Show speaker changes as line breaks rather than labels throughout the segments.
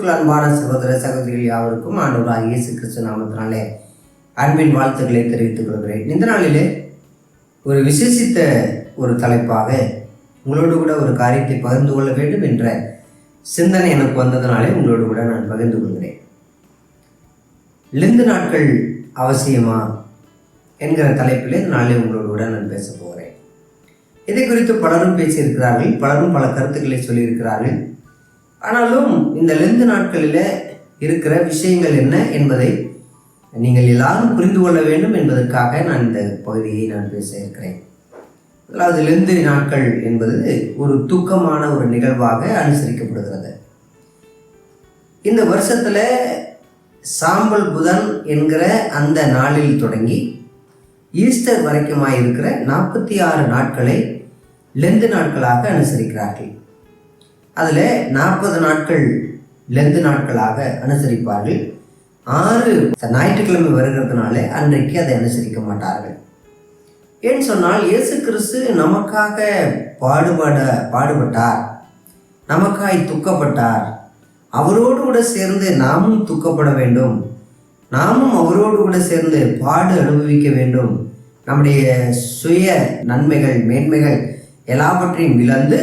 கிறிஸ்துவுக்குள் அன்பான சகோதர சகோதரிகள் யாவருக்கும் ஆண்டவராகிய இயேசு கிறிஸ்து நாமத்தினாலே அன்பின் வாழ்த்துக்களை தெரிவித்துக் கொள்கிறேன். இந்த நாளிலே ஒரு விசேஷித்த ஒரு தலைப்பாக உங்களோடு கூட ஒரு காரியத்தை பகிர்ந்து கொள்ள வேண்டும் என்ற சிந்தனை எனக்கு வந்ததனாலே உங்களோடு கூட நான் பகிர்ந்து கொள்கிறேன். லெந்து நாட்கள் அவசியமா என்கிற தலைப்பிலே இந்த நாளிலே உங்களோடு கூட நான் பேச போகிறேன். இதை குறித்து பலரும் பேசியிருக்கிறார்கள், பலரும் பல கருத்துக்களை சொல்லியிருக்கிறார்கள். ஆனாலும் இந்த லெந்து நாட்களில் இருக்கிற விஷயங்கள் என்ன என்பதை நீங்கள் எல்லாரும் புரிந்து கொள்ள வேண்டும் என்பதற்காக நான் இந்த பகுதியை நான் பேச இருக்கிறேன். அதாவது லெந்து நாட்கள் என்பது ஒரு துக்கமான ஒரு நிகழ்வாக அனுசரிக்கப்படுகிறது. இந்த வருஷத்தில் சாம்பல் புதன் என்கிற அந்த நாளில் தொடங்கி ஈஸ்டர் வரைக்குமாய் இருக்கிற 46 நாட்களை லெந்து நாட்களாக அனுசரிக்கிறார்கள். அதில் 40 நாட்கள் லெந்து நாட்களாக அனுசரிப்பார்கள். 6 ஞாயிற்றுக்கிழமை வருகிறதுனால அன்றைக்கு அதை அனுசரிக்க மாட்டார்கள். ஏன்னு சொன்னால் இயேசு கிறிஸ்து நமக்காக பாடுபட்டார், நமக்காய் துக்கப்பட்டார். அவரோடு கூட சேர்ந்து நாமும் துக்கப்பட வேண்டும், நாமும் அவரோடு கூட சேர்ந்து பாடு அனுபவிக்க வேண்டும். நம்முடைய சுய நன்மைகள் மேன்மைகள் எல்லாவற்றையும் இழந்து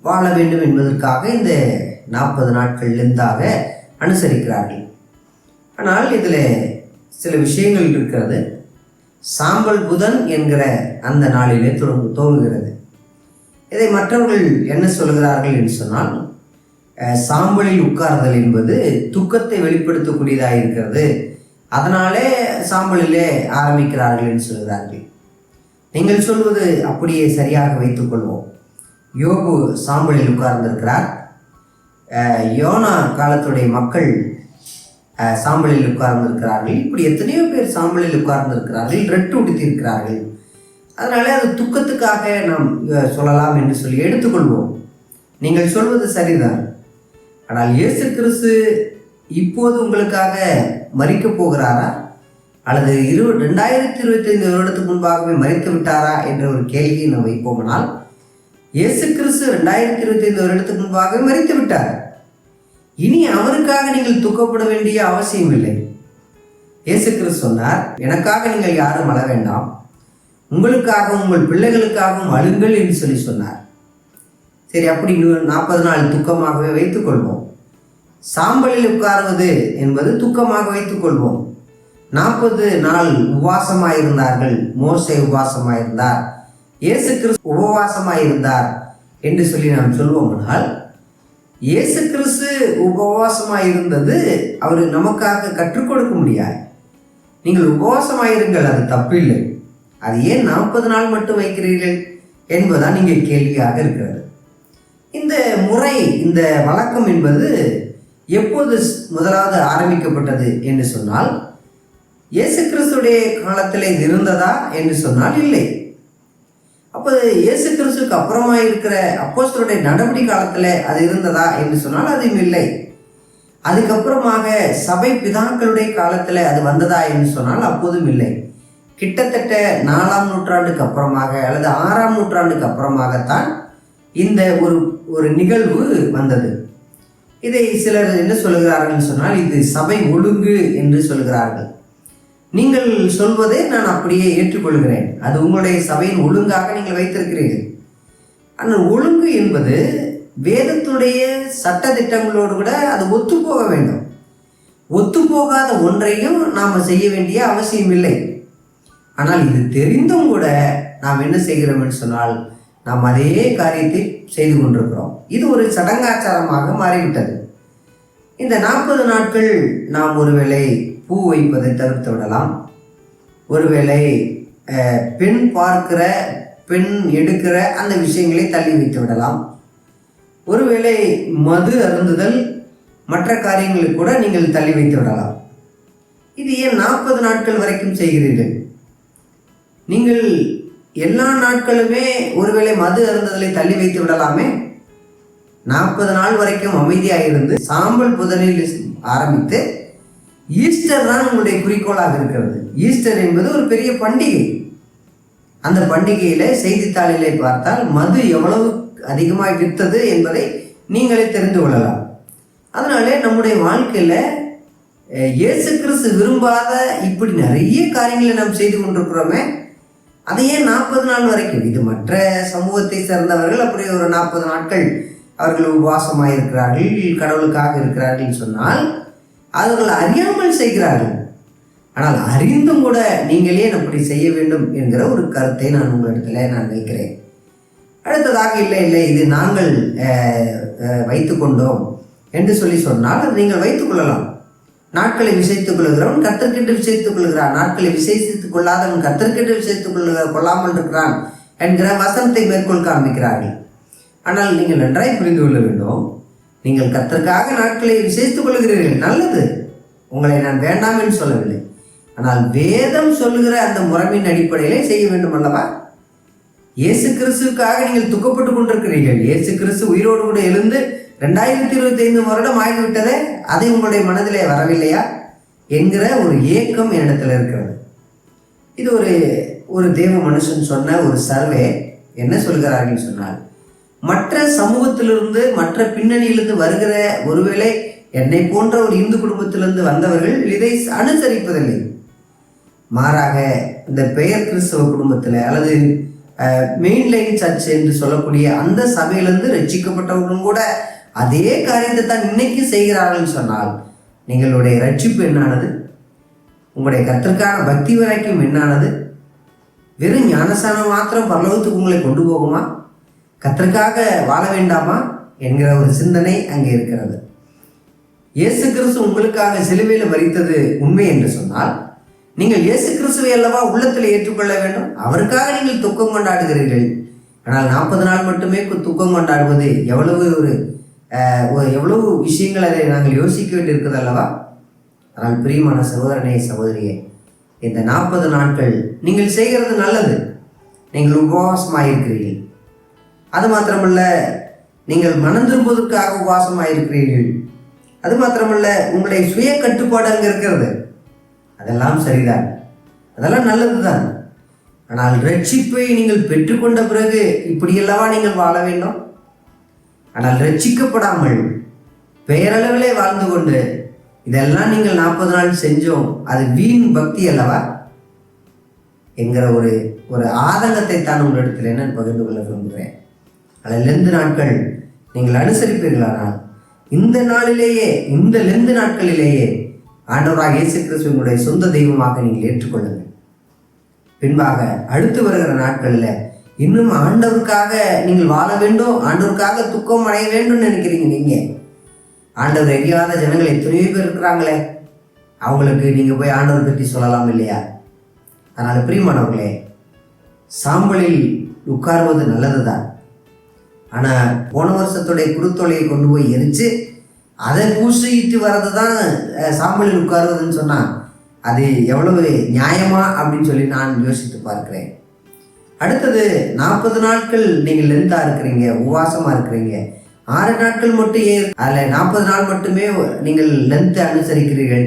வாழ வேண்டும் என்பதற்காக இந்த 40 நாட்கள் லெந்தாக அனுசரிக்கிறார்கள். ஆனால் இதில் சில விஷயங்கள் இருக்கிறது. சாம்பல் புதன் என்கிற அந்த நாளிலே துவங்குகிறது. இதை மற்றவர்கள் என்ன சொல்கிறார்கள் என்று சொன்னால், சாம்பலில் உட்கார்தல் என்பது துக்கத்தை வெளிப்படுத்தக்கூடியதாக இருக்கிறது, அதனாலே சாம்பலிலே ஆரம்பிக்கிறார்கள் என்று சொல்கிறார்கள். நீங்கள் சொல்வது அப்படியே சரியாக வைத்துக்கொள்வோம். யோபு சாம்பலில் உட்கார்ந்திருக்கிறார். யோனா காலத்துடைய மக்கள் சாம்பலில் உட்கார்ந்திருக்கிறார்கள். இப்படி எத்தனையோ பேர் சாம்பலில் உட்கார்ந்திருக்கிறார்கள், ரெட்டு உடுத்தியிருக்கிறார்கள். அதனால அது துக்கத்துக்காக நாம் சொல்லலாம் என்று சொல்லி எடுத்துக்கொள்வோம். நீங்கள் சொல்வது சரிதான். ஆனால் இயேசு கிறிஸ்து இப்போது உங்களுக்காக மரிக்க போகிறாரா அல்லது 2025 வருடத்துக்கு முன்பாகவே மரித்து விட்டாரா என்ற ஒரு கேள்வியை நாம் வைப்போமானால், இயேசு கிறிஸ்து 2025 வருடத்துக்கு முன்பாகவே மரித்து விட்டார். இனி அவருக்காக நீங்கள் துக்கப்பட வேண்டிய அவசியம் இல்லை. இயேசு கிறிஸ்து சொன்னார், எனக்காக நீங்கள் யாரும் அழ வேண்டாம், உங்களுக்காகவும் உங்கள் பிள்ளைகளுக்காகவும் அழுங்கள் என்று சொல்லி சொன்னார். சரி, அப்படி 40 நாள் துக்கமாகவே வைத்துக்கொள்வோம். சாம்பலில் உட்காருவது என்பது துக்கமாக வைத்துக்கொள்வோம். 40 நாள் உபவாசமாயிருந்தார்கள். மோசே உபவாசமாயிருந்தார், இயேசு கிறிஸ்து உபவாசமாயிருந்தார் என்று சொல்லி நாம் சொல்வோம்னால், இயேசு கிறிஸ்து உபவாசமாயிருந்தது அவர் நமக்காக கற்றுக் கொடுக்க முடியாது. நீங்கள் உபவாசமாயிருங்கள், அது தப்பில்லை. அது ஏன் 40 நாள் மட்டும் வைக்கிறீர்கள் என்பதுதான் இங்கே கேள்வியாக இருக்கிறது. இந்த முறை, இந்த வழக்கம் என்பது எப்போது முதலாவது ஆரம்பிக்கப்பட்டது என்று சொன்னால், இயேசு கிறிஸ்துடைய காலத்தில் இது இருந்ததா என்று சொன்னால் இல்லை. அப்போ இயேசு கிறிஸ்துக்கு அப்புறமா இருக்கிற அப்போஸ்தலருடைய நடவடிக்கை காலத்தில் அது இருந்ததா என்று சொன்னால் அதுவும் இல்லை. அதுக்கப்புறமாக சபை பிதாக்களுடைய காலத்தில் அது வந்ததா என்று சொன்னால் அப்போதும் இல்லை. கிட்டத்தட்ட 4ஆம் நூற்றாண்டுக்கு அப்புறமாக அல்லது 6ஆம் நூற்றாண்டுக்கு அப்புறமாகத்தான் இந்த ஒரு நிகழ்வு வந்தது. இதை சிலர் என்ன சொல்கிறார்கள் சொன்னால், இது சபை ஒழுங்கு என்று சொல்கிறார்கள். நீங்கள் சொல்வதை நான் அப்படியே ஏற்றுக்கொள்கிறேன். அது உங்களுடைய சபையின் ஒழுங்காக நீங்கள் வைத்திருக்கிறீர்கள். ஆனால் ஒழுங்கு என்பது வேதத்துடைய சட்ட திட்டங்களோடு கூட அது ஒத்துப்போக வேண்டும். ஒத்துப்போகாத ஒன்றையும் நாம் செய்ய வேண்டிய அவசியம் இல்லை. ஆனால் இது தெரிந்தும் கூட நாம் என்ன செய்கிறோம் என்று சொன்னால், நாம் அதே காரியத்தை செய்து கொண்டிருக்கிறோம். இது ஒரு சடங்காச்சாரமாக மாறிவிட்டது. இந்த 40 நாட்கள் நாம் ஒருவேளை பூ வைப்பதை தவிர்த்து விடலாம், ஒருவேளை பெண் பார்க்கிற, பெண் எடுக்கிற அந்த விஷயங்களை தள்ளி வைத்து விடலாம், ஒருவேளை மது அருந்துதல் மற்ற காரியங்களை கூட நீங்கள் தள்ளி வைத்து விடலாம். இது ஏன் 40 நாட்கள் வரைக்கும் செய்கிறீர்கள்? நீங்கள் எல்லா நாட்களுமே ஒருவேளை மது அருந்துதலை தள்ளி வைத்து விடலாமே. 40 நாள் வரைக்கும் அமைதியாக இருந்து சாம்பல் புதனில் ஆரம்பித்து ஈஸ்டர் தான் உங்களுடைய குறிக்கோளாக இருக்கிறது. ஈஸ்டர் என்பது ஒரு பெரிய பண்டிகை. அந்த பண்டிகையில செய்தித்தாளிலே பார்த்தால் மது எவ்வளவு அதிகமாக விற்றது என்பதை நீங்களே தெரிந்து கொள்ளலாம். அதனால நம்முடைய வாழ்க்கையில் இயேசு கிறிஸ்து விரும்பாத இப்படி நிறைய காரியங்களை நாம் செய்து கொண்டிருக்கிறோமே, அதையே 40 நாள் வரைக்கும், இது மற்ற சமூகத்தை சேர்ந்தவர்கள் அப்படி ஒரு 40 நாட்கள் அவர்கள் உபவாசமாக இருக்கிறார்கள், கடவுளுக்காக இருக்கிறார்கள் சொன்னால் அவர்கள் அறியாமல் செய்கிறார்கள். ஆனால் அறிந்தும் கூட நீங்கள் ஏன் அப்படி செய்ய வேண்டும் என்கிற ஒரு கருத்தை நான் உங்களிடத்துல நான் வைக்கிறேன். அடுத்ததாக இல்லை இது நாங்கள் வைத்து கொண்டோம் என்று சொன்னால் அது நீங்கள் வைத்துக் கொள்ளலாம். நாட்களை விசைத்துக் கொள்கிறவன் கர்த்தர்க்கென்று விசைத்துக் கொள்கிறான், நாட்களை விசேஷித்துக் கொள்ளாதவன் கர்த்தர்க்கென்று விசைத்துக் கொள்ளாமல் இருக்கிறான் என்கிற வசனத்தை மேற்கொள் காண்பிக்கிறார்கள். ஆனால் நீங்கள் நன்றாய் புரிந்து கொள்ள வேண்டும், நீங்கள் கர்த்தருக்காக நாட்களை விசேஷித்துக் கொள்கிறீர்கள், நல்லது, உங்களை நான் வேண்டாம் என்று சொல்லவில்லை. ஆனால் வேதம் சொல்லுகிற அந்த முறைமையின் அடிப்படையிலே செய்ய வேண்டும் அல்லவா? இயேசு கிறிஸ்துவுக்காக நீங்கள் துக்கப்பட்டு கொண்டிருக்கிறீர்கள். இயேசு கிறிஸ்து உயிரோடு கூட எழுந்து 2025 வருடம் ஆகிவிட்டதே, அதை உங்களுடைய மனதிலே வரவில்லையா என்கிற ஒரு ஏக்கம் என்னிடத்தில் இருக்கிறது. இது ஒரு தேவ மனுஷன் சொன்ன ஒரு சர்வே. என்ன சொல்கிறார்கள் சொன்னால், மற்ற சமூகத்திலிருந்து மற்ற பின்னணியிலிருந்து வருகிற ஒருவேளை என்னை போன்ற ஒரு இந்து குடும்பத்திலிருந்து வந்தவர்கள் இதை அனுசரிப்பதில்லை. மாறாக இந்த பெயர் கிறிஸ்தவ குடும்பத்தில் அல்லது மெயின்லைன் சர்ச் என்று சொல்லக்கூடிய அந்த சபையிலிருந்து ரட்சிக்கப்பட்டவர்களும் கூட அதே காரியத்தை தான் இன்னைக்கு செய்கிறார்கள் சொன்னால், நீங்களுடைய ரட்சிப்பு என்னானது? உங்களுடைய கர்த்தருக்கான பக்தி வரைக்கும் என்னானது? வெறும் ஞானஸ்தானம் மாத்திரம் பரலோகத்துக்கு உங்களை கொண்டு போகுமா? கர்த்தருக்காக வாழ வேண்டாமா என்கிற ஒரு சிந்தனை அங்கே இருக்கிறது. இயேசு கிறிஸ்து உங்களுக்காக சிலுவையில் மரித்தது உண்மை என்று சொன்னால், நீங்கள் இயேசு கிறிஸ்துவை அல்லவா உள்ளத்தில் ஏற்றுக்கொள்ள வேண்டும். அவருக்காக நீங்கள் துக்கம் கொண்டாடுகிறீர்கள். ஆனால் 40 நாள் மட்டுமே துக்கம் கொண்டாடுவது எவ்வளவு விஷயங்கள் அதை நாங்கள் யோசிக்க வேண்டியிருக்குது அல்லவா? ஆனால் பிரியமான சகோதரனே சகோதரியே, இந்த 40 நாட்கள் நீங்கள் செய்கிறது நல்லது. நீங்கள் உபவாசமாக இருக்கிறீர்கள். அது மாத்திரமல்ல, நீங்கள் மனம் திரும்புவதற்காக உபவாசமாக இருக்கிறீர்கள். அது மாத்திரமல்ல, உங்களுடைய சுய கட்டுப்பாடு அங்கே இருக்கிறது. அதெல்லாம் சரிதான், அதெல்லாம் நல்லது தான். ஆனால் ரட்சிப்பை நீங்கள் பெற்றுக்கொண்ட பிறகு இப்படியல்லவா நீங்கள் வாழ வேண்டும்? ஆனால் ரட்சிக்கப்படாமல் பெயரளவிலே வாழ்ந்து கொண்டு இதெல்லாம் நீங்கள் 40 நாள் செஞ்சோம், அது வீண் பக்தி அல்லவா என்கிற ஒரு ஆதங்கத்தை தான் உங்களிடத்தில் என்ன பகிர்ந்து கொள்ள விரும்புகிறேன். அதில் லெந்து நாட்கள் நீங்கள் அனுசரிப்பீர்களானால் இந்த நாளிலேயே, இந்த லெந்து நாட்களிலேயே ஆண்டவராக இயேசு கிறிஸ்துவினுடைய சொந்த தெய்வமாக நீங்கள் ஏற்றுக்கொள்ளுங்கள். பின்பாக அடுத்து வருகிற நாட்களில் இன்னும் ஆண்டவருக்காக நீங்கள் வாழ வேண்டும், ஆண்டவருக்காக துக்கம் அடைய வேண்டும் நினைக்கிறீங்க. நீங்கள் ஆண்டவர் அறியாத ஜனங்கள் எத்தனையோ பேர் இருக்கிறாங்களே, அவங்களுக்கு நீங்கள் போய் ஆண்டவர் பற்றி சொல்லலாம் இல்லையா? அதனால் பிரியமானவர்களே, சாம்பலில் உட்காருவது நல்லது தான். ஆனால் போன வருஷத்துடைய குருத்தொலையை கொண்டு போய் எரித்து அதை பூசிட்டு வர்றது தான் சாம்பலில் உட்காருவதுன்னு சொன்னால் அது எவ்வளவு நியாயமா அப்படின்னு சொல்லி நான் யோசித்து பார்க்கிறேன். அடுத்தது 40 நாட்கள் நீங்கள் லென்த்தாக இருக்கிறீங்க, உபவாசமாக இருக்கிறீங்க. 6 நாட்கள் மட்டும் அதில் 40 நாள் மட்டுமே நீங்கள் லென்த்து அனுசரிக்கிறீர்கள்.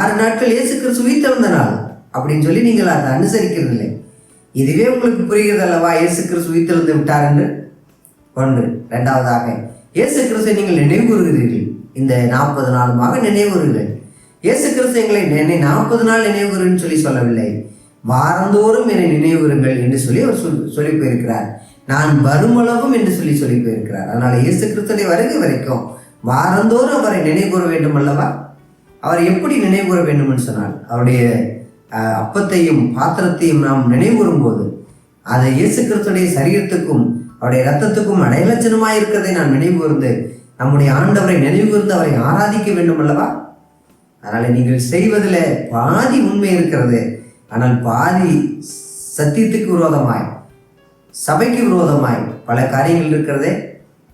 6 நாட்கள் இயேசு கிறிஸ்து உயிர்த்தெழுந்த நாள் அப்படின்னு சொல்லி நீங்கள் அதை அனுசரிக்கிறது இல்லை. இதுவே உங்களுக்கு புரிகிறது அல்லவா இயேசு கிறிஸ்து உயிர்த்தெழுந்து விட்டார் என்று? ஒன்று. இரண்டாவதாக, இயேசு கிறிஸ்துவை நீங்கள் நினைவு கூறுகிறீர்கள். இந்த 40 நாளுமாக நினைவு கூறுகிறீர்கள். இயேசு கிறிஸ்து எங்களை 40 நாள் நினைவு கூறுன்னு சொல்லவில்லை, வாரந்தோறும் என்னை நினைவுறுங்கள் என்று சொல்லி அவர் சொல்லி போயிருக்கிறார். நான் வருமளவும் என்று சொல்லி போயிருக்கிறார். அதனால் இயேசு கிறிஸ்துடைய வருகை வரைக்கும் வாரந்தோறும் அவரை நினைவு கூற வேண்டும் அல்லவா? அவரை எப்படி நினைவு கூற வேண்டும் என்று சொன்னால், அவருடைய அப்பத்தையும் பாத்திரத்தையும் நாம் நினைவு கூறும்போது அதை இயேசு கிறிஸ்துடைய சரீரத்துக்கும் அவருடைய இரத்தத்துக்கும் அடையலட்சணமாக இருக்கிறதை நான் நினைவு கூர்ந்து நம்முடைய ஆண்டவரை நினைவு கூர்ந்து அவரை ஆராதிக்க வேண்டும் அல்லவா? அதனால் நீங்கள் செய்வதில் பாதி உண்மை இருக்கிறது, ஆனால் பாதி சத்தியத்துக்கு விரோதமாய், சபைக்கு விரோதமாய் பல காரியங்கள் இருக்கிறதே.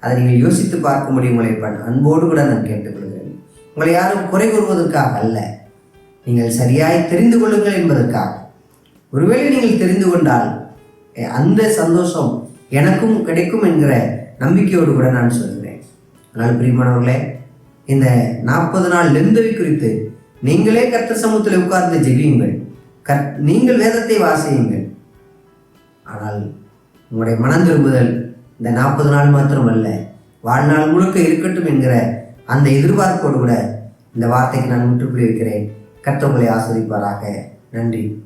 அதை நீங்கள் யோசித்து பார்க்க முடியும். உங்களை அன்போடு கூட நான் கேட்டுக்கொள்கிறேன். உங்களை யாரும் குறை கூறுவதற்காக அல்ல, நீங்கள் சரியாய் தெரிந்து கொள்ளுங்கள் என்பதற்காக. ஒருவேளை நீங்கள் தெரிந்து கொண்டால் அந்த சந்தோஷம் எனக்கும் கிடைக்கும் என்கிற நம்பிக்கையோடு கூட நான் சொல்கிறேன். அதனால் பிரியமானவர்களே, இந்த 40 நாள் லெந்தவை குறித்து நீங்களே கர்த்தர் சமூகத்தில் உட்கார்ந்து ஜெபியுங்கள், நீங்கள் வேதத்தை வாசியுங்கள். ஆனால் உங்களுடைய மனம் திரும்புதல் இந்த 40 நாள் மாத்திரமல்ல, வாழ்நாள் முழுக்க இருக்கட்டும் என்கிற அந்த எதிர்பார்ப்போடு கூட இந்த வார்த்தைக்கு நான் முற்றுப்புள்ளி வைக்கிறேன். கர்த்தர் உங்களை ஆசீர்வதிப்பாராக. நன்றி.